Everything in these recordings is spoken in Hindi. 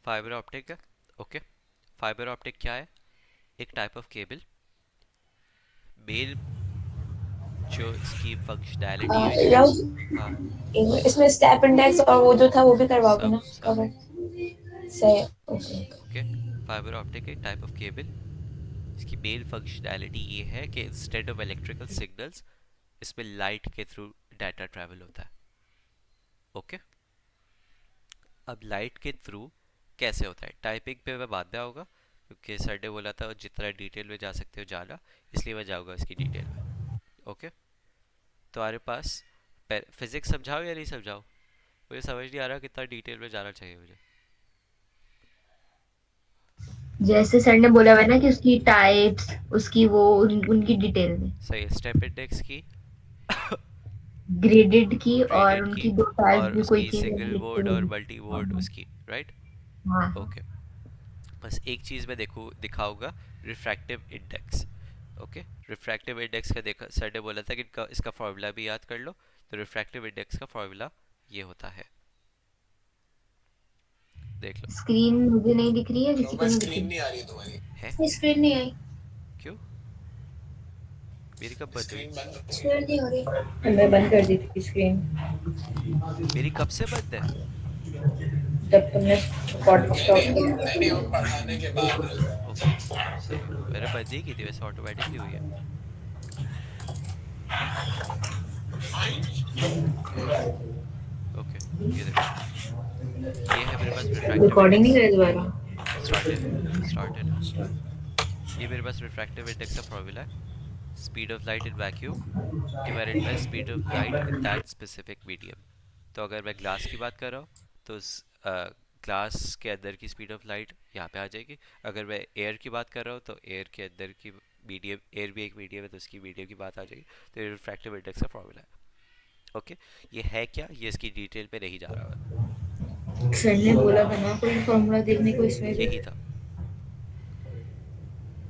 फाइबर ऑप्टिक है। ओके, फाइबर ऑप्टिक क्या है? एक टाइप ऑफ केबल, मेन जो इसकी फंक्शनैलिटी है इसकी। राहुल, हाँ, इसमें स्टेप इंडेक्स और वो जो था वो भी करवाओगे सब ना सब। कवर? सही। ओके। ओके, फाइबर ऑप्टिक एक टाइप ऑफ केबल, इसकी मेन फंक्शनैलिटी ये है कि इंस्टेड ऑफ इलेक्ट्रिकल सिग्नल्स इसमें लाइट के थ्रू डाटा ट्रैवल होता है। ओके, अब लाइट के थ्रू कैसे होता है? टाइपिंग पे मैं बाद में आऊँगा, क्योंकि सर ने बोला था जितना डिटेल में जा सकते हो जाना, इसलिए मैं जाऊँगा इसकी डिटेल में। ओके, तुम्हारे पास फिजिक्स समझाओ या नहीं समझाओ? मुझे समझ नहीं आ रहा कितना डिटेल में जाना चाहिए मुझे। जैसे सर ने बोला हुआ ना कि उसकी टाइप्स, उसकी वो उनकी डिटेल में, सही है, स्टेप इंडेक्स की, ग्रेडेड की, और ग्रेडेड की, उनकी दो टाइप और भी कोई उसकी थी वो सिंगल लिख के बोर्ड और बोली। मल्टी बोर्ड हाँ उसकी, राइट? हाँ। ओके, बस एक चीज़ मैं देखूँ दिखाऊंगा, refractive index. Okay, refractive index का देखा सर ने बोला था कि इसका फॉर्मूला भी याद कर लो। तो रिफ्रैक्टिव इंडेक्स का फॉर्मूला ये होता है, देख लो। स्क्रीन मुझे नहीं दिख रही है, किसी को नहीं दिख स्क्रीन रही नहीं आ रही है तुम्हारी। है? है? स्क्रीन नहीं आई। क्यों? मेरी कब बंद हुई? स्क्रीन बंद हो गई। स्क्रीन नहीं हो रही, मैं बंद कर दी थी स्क्रीन मेरी कब से बंद है? जब तुमने रिकॉर्डिंग स्टॉप किया। नहीं, वो पढ़ाने के बाद। ओके, सही है, मैंने बंद ही की थी वैसे, ऑटोमेटिकली हुई है। ओके, ये देखो, ये है मेरे पास रिफ्रैक्टिव रिकॉर्डिंग नहीं इंडेक्स। करे दोबारा? Started, started. ये मेरे पास रिफ्रैक्टिव इंडेक्स का फॉर्मूला है, speed of light in vacuum divided by speed of light in that specific medium. तो अगर मैं ग्लास की बात कर रहा हूँ तो ग्लास के अंदर की स्पीड ऑफ लाइट यहाँ पे आ जाएगी। अगर मैं एयर की बात कर रहा हूँ तो एयर के अंदर की मीडियम, एयर भी एक मीडियम है तो उसकी मीडियम की बात आ जाएगी। तो ये रिफ्रैक्टिव इंडेक्स का फॉर्मूला है। ओके, ये है क्या, ये इसकी डिटेल पे नहीं जा रहा है। सर ने बोला था ना कोई फॉर्मूला देखने को इसमें भी। यही था,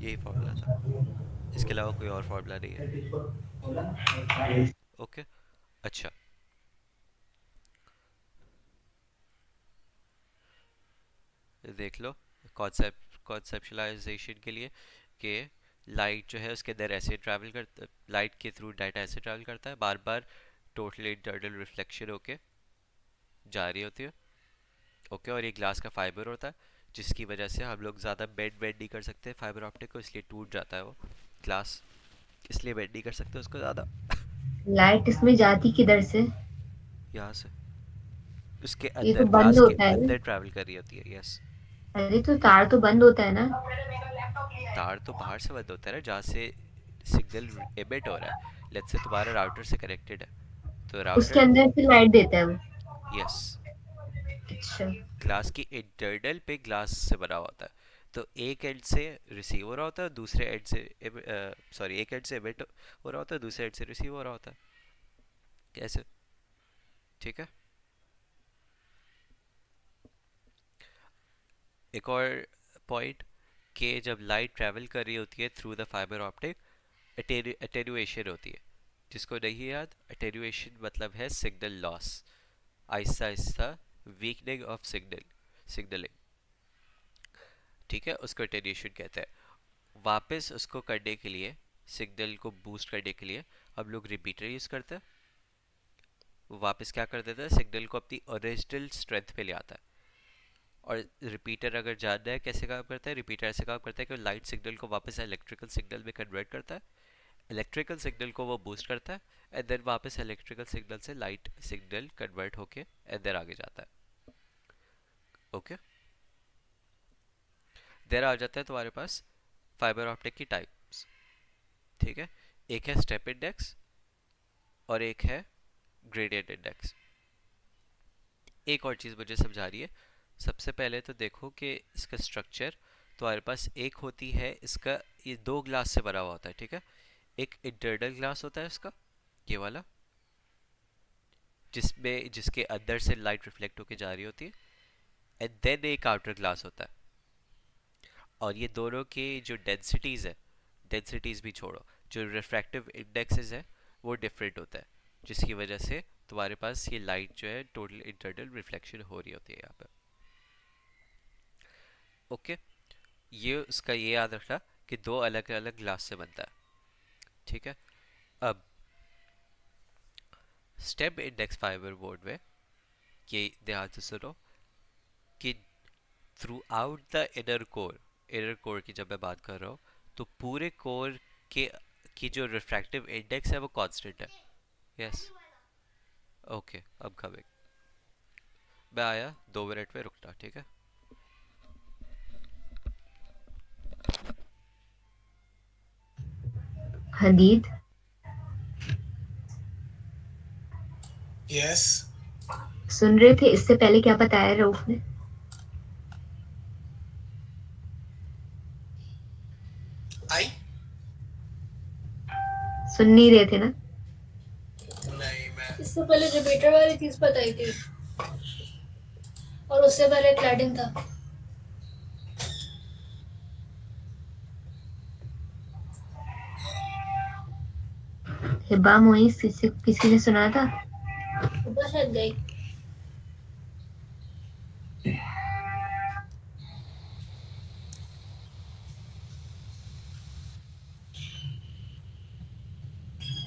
यही फॉर्मूला था, इसके अलावा कोई और फॉर्मूला नहीं है। ओके, अच्छा, देख लो कॉन्सेप्चुलाइजेशन के लिए कि लाइट जो है उसके अंदर ऐसे ट्रैवल करता, लाइट के थ्रू डाटा ऐसे ट्रैवल करता है, बार बार टोटल इंटरनल रिफ्लेक्शन होके जा रही होती है। ओके, और ये ग्लास का फाइबर होता है, जिसकी वजह से हम लोग ज़्यादा बेंड बेंड नहीं कर सकते फाइबर ऑप्टिक को, इसलिए टूट जाता है वो ग्लास, इसलिए बेंड नहीं कर सकते उसको ज़्यादा। लाइट इसमें जाती किधर से? यहाँ से, उसके ये तो अंदर, बंद ग्लास के होता है ना? अंदर ट्रैवल कर रही होती है, यस। अरे तो तार तो बंद होता है ना? तार तो बाहर से बंद होता है ना, जहाँ से सिग्नल एमिट हो रहा है। लेट्स से तुम्हारा राउटर से कनेक्टेड है, तो उसके राउटर, अंदर से लाइट देता है वो? यस, अच्छा। ग्लास की इंटरनल पे ग्लास से बना होता है। तो एक एंड से रिसीव हो रहा होता है, दूसरे एंड से, सॉरी, एक एंड से एमिट हो रहा होता है, दूसरे एंड से रिसीव हो रहा होता है, कैसे? ठीक है, एक और पॉइंट, कि जब लाइट ट्रैवल कर रही होती है through the fibre optic, attenuation होती है। जिसको नहीं याद, अटेन्यूएशन मतलब है signal loss, Aahista Aahista weakening of signalling. ठीक है, उसको अटेन्यूएशन कहते हैं। वापस उसको करने के लिए, सिग्नल को बूस्ट करने के लिए हम लोग रिपीटर यूज करते हैं। वो वापस क्या कर देता है, सिग्नल को अपनी ओरिजिनल स्ट्रेंथ पे ले आता है। और रिपीटर अगर जानना है कैसे काम करता है, रिपीटर ऐसे काम करता है कि लाइट सिग्नल को वापस इलेक्ट्रिकल सिग्नल में कन्वर्ट करता है, इलेक्ट्रिकल सिग्नल को वो बूस्ट करता है, एंड देन वापस इलेक्ट्रिकल सिग्नल से लाइट सिग्नल कन्वर्ट होके एंड देन आगे जाता है। ओके, देर आ जाता है तुम्हारे पास फाइबर ऑप्टिक की टाइप्स। ठीक है, एक है स्टेप इंडेक्स और एक है ग्रेडियंट इंडेक्स। एक और चीज़ मुझे समझा रही है, सबसे पहले तो देखो कि इसका स्ट्रक्चर, तुम्हारे पास एक होती है इसका, ये दो ग्लास से बना हुआ होता है, ठीक है। एक इंटरनल ग्लास होता है इसका, ये वाला, जिसमें जिसके अंदर से लाइट रिफ्लेक्ट होके जा रही होती है, एंड देन एक आउटर ग्लास होता है। और ये दोनों के जो डेंसिटीज़ है, डेंसिटीज़ भी छोड़ो, जो रिफ्रैक्टिव इंडेक्सेस है वो डिफरेंट होता है, जिसकी वजह से तुम्हारे पास ये लाइट जो है टोटल इंटरनल रिफ्लेक्शन हो रही होती है यहाँ पे। ओके, ये उसका ये याद रखना कि दो अलग अलग ग्लास से बनता है, ठीक है। अब स्टेम इंडेक्स फाइबर बोर्ड में ये ध्यान से सुनो कि through out the inner core की जब मैं बात कर रहा हूँ, तो पूरे कोर के की जो रिफ्रैक्टिव इंडेक्स है वो कांस्टेंट है। यस, ओके, अब कमिंग, मैं आया, 2 मिनट में रुकना, ठीक है। हदीद, यस। सुन रहे थे इससे पहले क्या बताया रऊफ ने? आई। सुन नहीं रहे थे ना? नहीं, मैं इससे पहले रिपीटर वाली चीज बताई थी, और उससे पहले क्लैडिंग था। हिब्बा मोइस किसी ने सुना था? ऊपर शायद गई।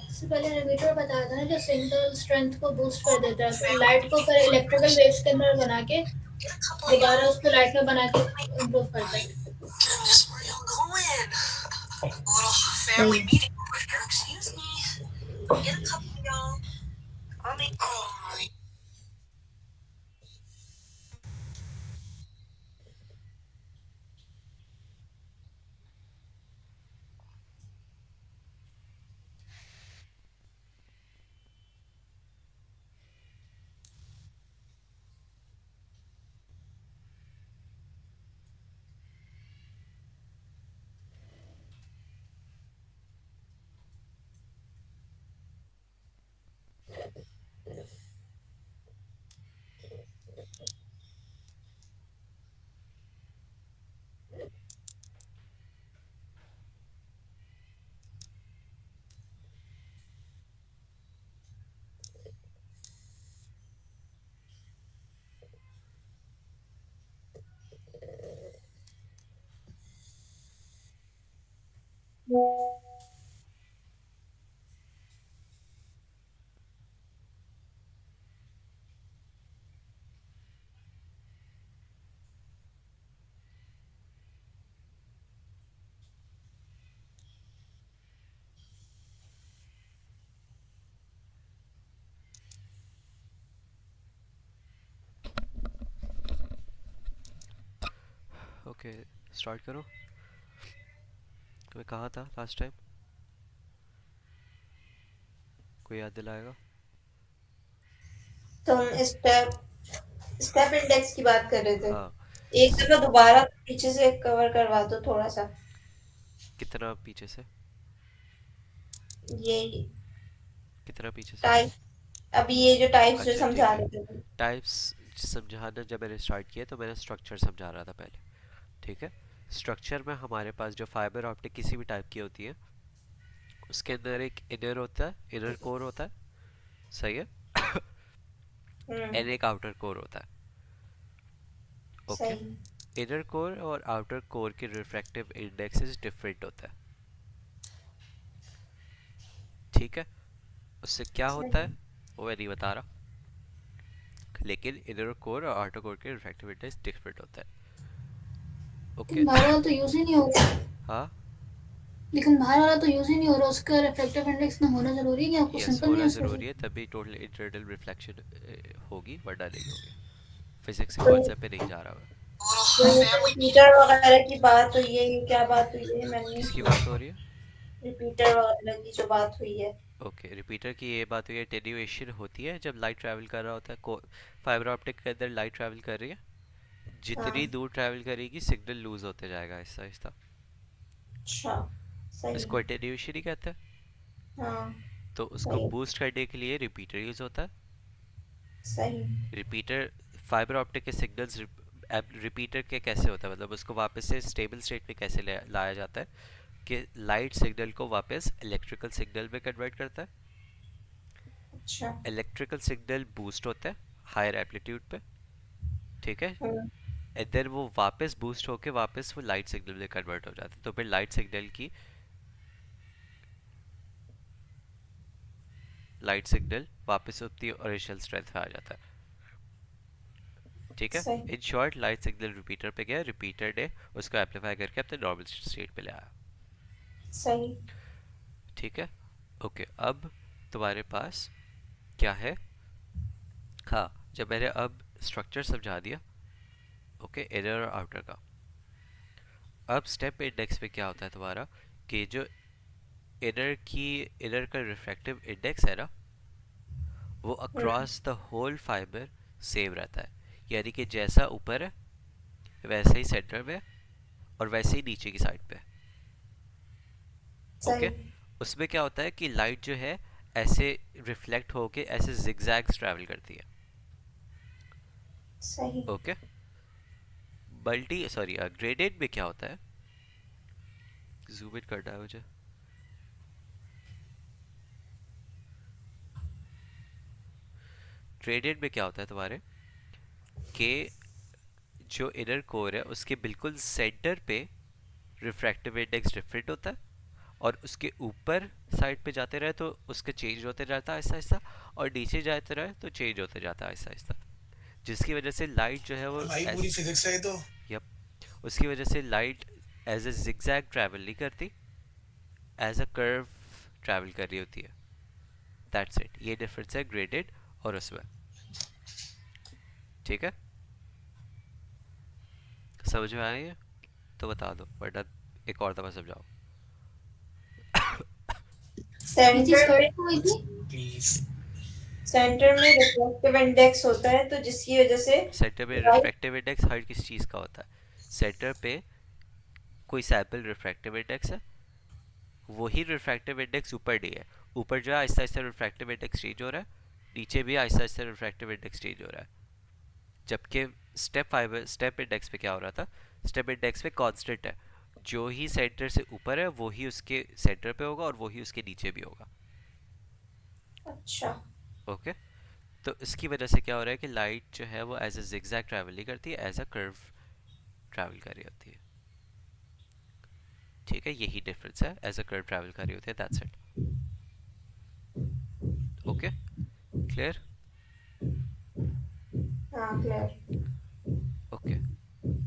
इससे पहले रिपीटर बताया था ना, जो सिंगल स्ट्रेंथ को बूस्ट कर देता है, तो लाइट को फिर इलेक्ट्रिकल वेव्स के अंदर बना के दोबारा उसको लाइट में बना के इम्प्रूव करता है। Goodness, where y'all going? A little सही family है। meeting over here. Excuse me. Get a couple, y'all. I mean, oh, okay, start करो। मैं कहाँ था लास्ट टाइम, कोई याद दिलाएगा? तुम स्टेप स्टेप इंडेक्स की बात कर रहे थे। हाँ, एक दफा दोबारा पीछे से कवर करवा दो थोड़ा सा। कितना पीछे से? ये कितना पीछे से? टाइप, अभी ये जो टाइप्स जो अच्छा, समझा ठीक है। रहे थे तुम। टाइप्स समझाना जब मैंने स्टार्ट किया तो मैंने स्ट्रक्चर समझा रहा था पहले, ठीक है। स्ट्रक्चर में हमारे पास जो फाइबर ऑप्टिक किसी भी टाइप की होती है, उसके अंदर एक इनर होता है, इनर कोर होता है, सही है, हम्म। एंड एक आउटर कोर होता है, ओके। सही। इनर कोर और आउटर कोर के रिफ्रैक्टिव इंडेक्सेस डिफरेंट होता है, ठीक है। उससे क्या होता है सही। वो मैं नहीं बता रहा, लेकिन इनर कोर और आउटर कोर के रिफ्रैक्टिव इंडेक्स डिफरेंट होता है, ओके। लेकिन बाहर वाला तो यूज ही नहीं हो रहा। हाँ, लेकिन बाहर वाला तो यूज ही नहीं हो रहा, उसका रिफ्लेक्टिव इंडेक्स ना होना जरूरी है कि आपको यस, सिंपल नहीं होना यूज कर ज़रूरी है, सकते? तभी टोटल इंटरनल रिफ्लेक्शन होगी, वरना नहीं होगी। फिजिक्स के तो कॉन्सेप्ट पे नहीं जा रहा मैं। तो little ये जो family meeting. रिपीटर वगैरह की बात हुई है, ये क्या बात हुई है, मैंने नहीं किसकी सुना। बात हो रही है? रिपीटर वगैरह की जो बात हुई है। ओके, रिपीटर की ये बात हुई है, टेन्यूएशन होती है जब लाइट ट्रैवल कर रहा होता है, फाइबर ऑप्टिक के अंदर लाइट ट्रैवल कर रही है, जितनी हाँ। दूर ट्रैवल करेगी सिग्नल लूज होते जाएगा आहिस्ता आहिस्ता, अच्छा। सही इसको है। अटेन्यूएशन ही कहते हैं। हाँ। तो उसको सही। बूस्ट करने के लिए रिपीटर यूज होता है। सही। रिपीटर, फाइबर ऑप्टिक के सिग्नल्स रिपीटर के कैसे होता है, मतलब उसको वापस से स्टेबल स्टेट में कैसे लाया जाता है, कि लाइट सिग्नल को वापस इलेक्ट्रिकल सिग्नल में कन्वर्ट करता है। अच्छा। इलेक्ट्रिकल सिग्नल बूस्ट होता है हायर एम्पलीट्यूड पे, ठीक है। हम्म। एंड देन वो वापस बूस्ट होके वापस वो लाइट सिग्नल में कन्वर्ट हो जाता है, तो फिर लाइट सिग्नल वापस अपनी ओरिजिनल स्ट्रेंथ पे आ जाता है। ठीक है, सही in short light signal repeater पे गया, रिपीटर ने उसको एम्पलीफाई करके अपने नॉर्मल स्टेट पे ले आया। सही। ठीक है, ओके। अब तुम्हारे पास क्या है, हाँ, जब मैंने अब स्ट्रक्चर समझा दिया, ओके, इनर और आउटर का, अब स्टेप इंडेक्स पे क्या होता है तुम्हारा कि जो इनर का रिफ्रैक्टिव इंडेक्स है ना, वो across the whole fibre same रहता है, यानी कि जैसा ऊपर है वैसे ही सेंटर में और वैसे ही नीचे की साइड पे। ओके, सही उसमें क्या होता है कि लाइट जो है ऐसे रिफ्लेक्ट होके ऐसे जिगजैग्स ट्रैवल करती है। सही। ओके, ग्रेडेड में क्या होता है, जूम इन करना है मुझे। ग्रेडेड में क्या होता है तुम्हारे कि जो इनर कोर है उसके बिल्कुल सेंटर पे रिफ्रैक्टिव इंडेक्स डिफरेंट होता है, और उसके ऊपर साइड पे जाते रहे तो उसका चेंज होते जाता है आहिस्ता आहिस्ता, और नीचे जाते रहे तो चेंज होते जाता है आहिस्ता आहिस्ता, जिसकी वजह से लाइट जो है वो भाई पूरी फिजिक्स है ये तो। यप, उसकी वजह से light as a zigzag travel नहीं करती, एज अ कर्व ट्रैवल कर रही होती है। दैट्स इट, ये डिफरेंस है ग्रेडेड और उसमें। ठीक है, समझ में आया ये? तो बता दो, वरना एक और दफा समझाओ। ये चीज सेंटर में कट हुई थी। प्लीज। सेंटर में रिफ्रैक्टिव इंडेक्स होता है, तो जिसकी वजह से सेंटर पे लाइट। रिफ्रैक्टिव इंडेक्स हर किस चीज़ का होता है, सेंटर पे कोई सैंपल रिफ्रैक्टिव इंडेक्स है, वही रिफ्रैक्टिव इंडेक्स ऊपर नहीं है, ऊपर जो है Aahista Aahista refractive index change हो रहा है, नीचे भी Aahista Aahista refractive index change हो रहा है। जबकि स्टेप इंडेक्स पे क्या हो रहा था, स्टेप इंडेक्स पे कांस्टेंट है, जो ही सेंटर से ऊपर है वो ही उसके सेंटर पे होगा और वो ही उसके नीचे भी होगा। अच्छा। ओके, तो इसकी वजह से क्या हो रहा है कि लाइट जो है वो एज ए जिगजैग ट्रैवल नहीं करती है, एज अ कर्व ट्रैवल कर रही होती है। ठीक है, यही डिफरेंस है, एज अ कर्व ट्रैवल कर रही होती है, दैट्स इट। Okay, clear? हाँ क्लियर। ओके,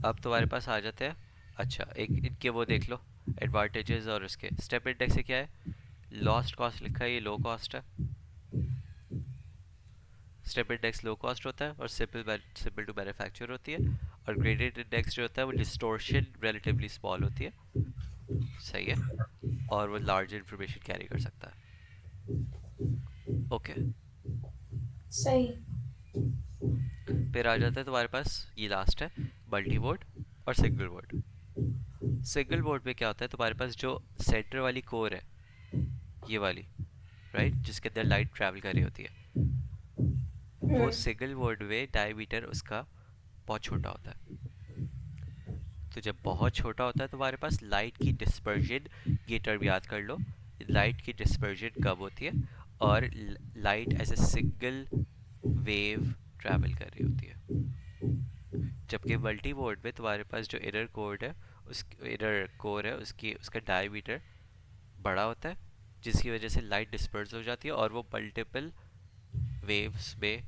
अब तुम्हारे पास आ जाते हैं। अच्छा, एक इनके वो देख लो एडवांटेजेस, और उसके स्टेप इंडेक्स से क्या है, लॉस्ट कॉस्ट लिखा है, ये लो कॉस्ट है। स्टेप इंडेक्स लो कॉस्ट होता है और सिंपल टू मैन्युफैक्चर होती है, और ग्रेडेड इंडेक्स जो होता है वो डिस्टोर्शन रिलेटिवली स्मॉल होती है, सही है, और वो लार्ज इंफॉर्मेशन कैरी कर सकता है। ओके, सही। फिर आ जाता है तुम्हारे पास, ये लास्ट है, मल्टी बोर्ड और सिंगल बोर्ड। सिंगल बोर्ड में क्या होता है, तुम्हारे पास जो सेंटर वाली कोर है, ये वाली, राइट, जिसके अंदर लाइट ट्रैवल कर रही होती है, वो सिंगल बोर्ड में डायमीटर उसका बहुत छोटा होता है। तो जब बहुत छोटा होता है तुम्हारे पास लाइट की डिस्पर्जन, ये टर्म याद कर लो, लाइट की डिस्पर्जन कब होती है, और light as a single wave travel कर रही होती है। जबकि मल्टी बोर्ड में तुम्हारे पास जो इनर कोर है उसका डायमीटर बड़ा होता है, जिसकी वजह से लाइट डिस्पर्स हो जाती है और वो मल्टीपल वेव्स में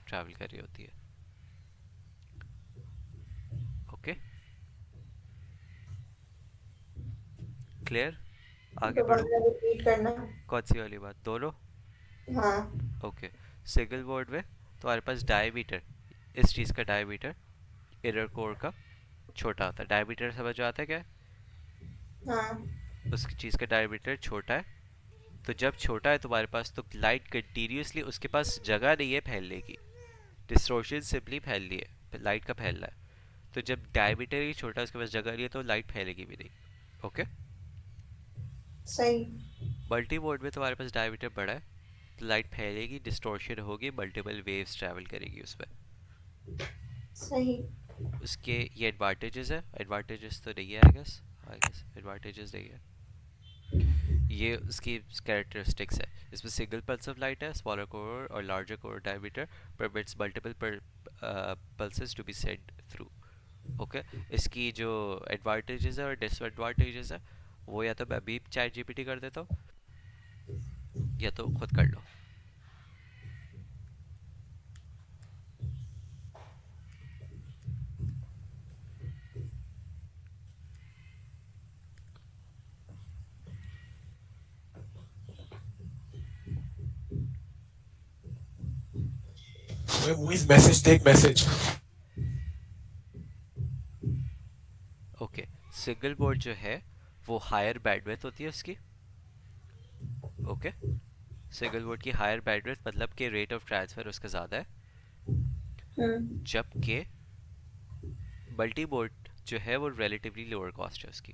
ट्रैवल कर रही होती है। Okay, clear? आगे बढ़ो, दोबारा रिपीट करना। कौन सी वाली बात, दोनों? हाँ। ओके, सिंगल बोर्ड में तुम्हारे पास डायमीटर, इस चीज़ का डायमीटर इनर कोर का छोटा होता है। डायमीटर समझ आता है क्या है? हाँ। उस चीज़ का डायमीटर छोटा है, तो जब छोटा है तुम्हारे पास तो लाइट कंटिन्यूसली, उसके पास जगह नहीं है फैलने की, डिस्टॉर्शन सिंपली फैल रही है, लाइट का फैल रहा है। तो जब डायमीटर ही छोटा है, उसके पास जगह नहीं है, तो लाइट फैलेगी भी नहीं। ओके, सही। मल्टी मोड में तुम्हारे पास डायमीटर बड़ा है, तो लाइट फैलेगी, डिस्टॉर्शन होगी, मल्टीपल वेव्स ट्रैवल करेगी उसमें। सही। उसके ये एडवांटेजेस है, एडवांटेजेस तो नहीं है, आई गेस एडवांटेजेस नहीं है, ये उसकी कैरेक्टरिस्टिक्स है। इसमें सिंगल पल्स ऑफ लाइट है, स्मॉलर कोर और larger core diameter permits multiple pulses to be send through. Okay, इसकी जो एडवांटेजेस है और डिसएडवांटेजेस है वो या तो मैं अभी चैट जीपीटी कर देता हूँ या तो खुद कर लो। Movies message, take message. Okay, single board जो है वो हायर बैंडविड्थ होती है उसकी। ओके, सिंगल बोर्ड की हायर बैंडविड्थ मतलब कि रेट ऑफ ट्रांसफर उसका ज़्यादा है, जबकि मल्टी बोर्ड जो है वो रिलेटिवली लोअर कॉस्ट है उसकी।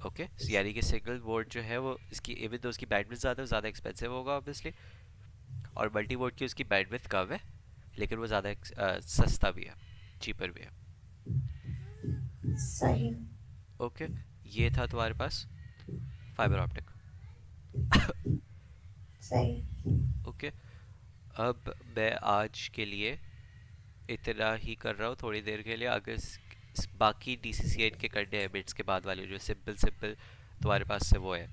ओके, यानी कि सिंगल बोर्ड जो है वो इसकी इवन तो उसकी बैंडविड्थ ज़्यादा है, ज़्यादा एक्सपेंसिव होगा ऑब्वियसली, और मल्टी बोर्ड की उसकी बैंडविड्थ कम है लेकिन वो ज़्यादा सस्ता भी है, चीपर भी है। सही। ओके, ये था तुम्हारे पास फाइबर ऑप्टिक। सही। ओके, अब मैं आज के लिए इतना ही कर रहा हूँ थोड़ी देर के लिए। अगर बाकी DCCN के करने हैं बिट्स के बाद वाले जो सिंपल सिंपल तुम्हारे पास से वो है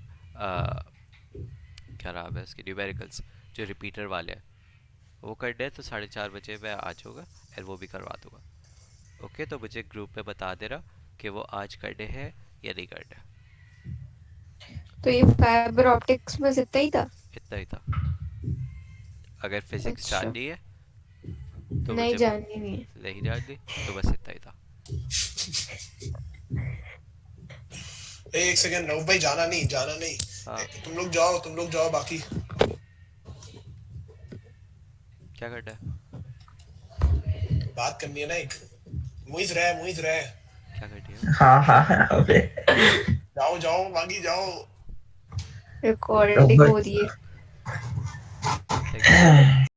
क्या नाम है इसके, न्यूमेरिकल्स जो रिपीटर वाले हैं वो करने हैं, तो 4:30 बजे मैं आ जाऊँगा और वो भी करवा दूँगा। ओके, तो मुझे ग्रुप में बता देना कि वो आज करने हैं या नहीं करने। तो ये फाइबर ऑप्टिक्स में इतना ही था? इतना ही था। अगर फिजिक्स अच्छा। जाननी है तो नहीं मुझे जाननी नहीं है। नहीं जाननी तो बस इतना ही था। एक सेकंड रऊफ भाई, जाना नहीं। हाँ, तुम लोग जाओ बाकी। क्या करना है? बात करनी है ना एक। मुइज रहे। क्या करनी है? हाँ अबे जाओ बाकी जाओ। रिकॉर्डिंग हो रही है। Thank you.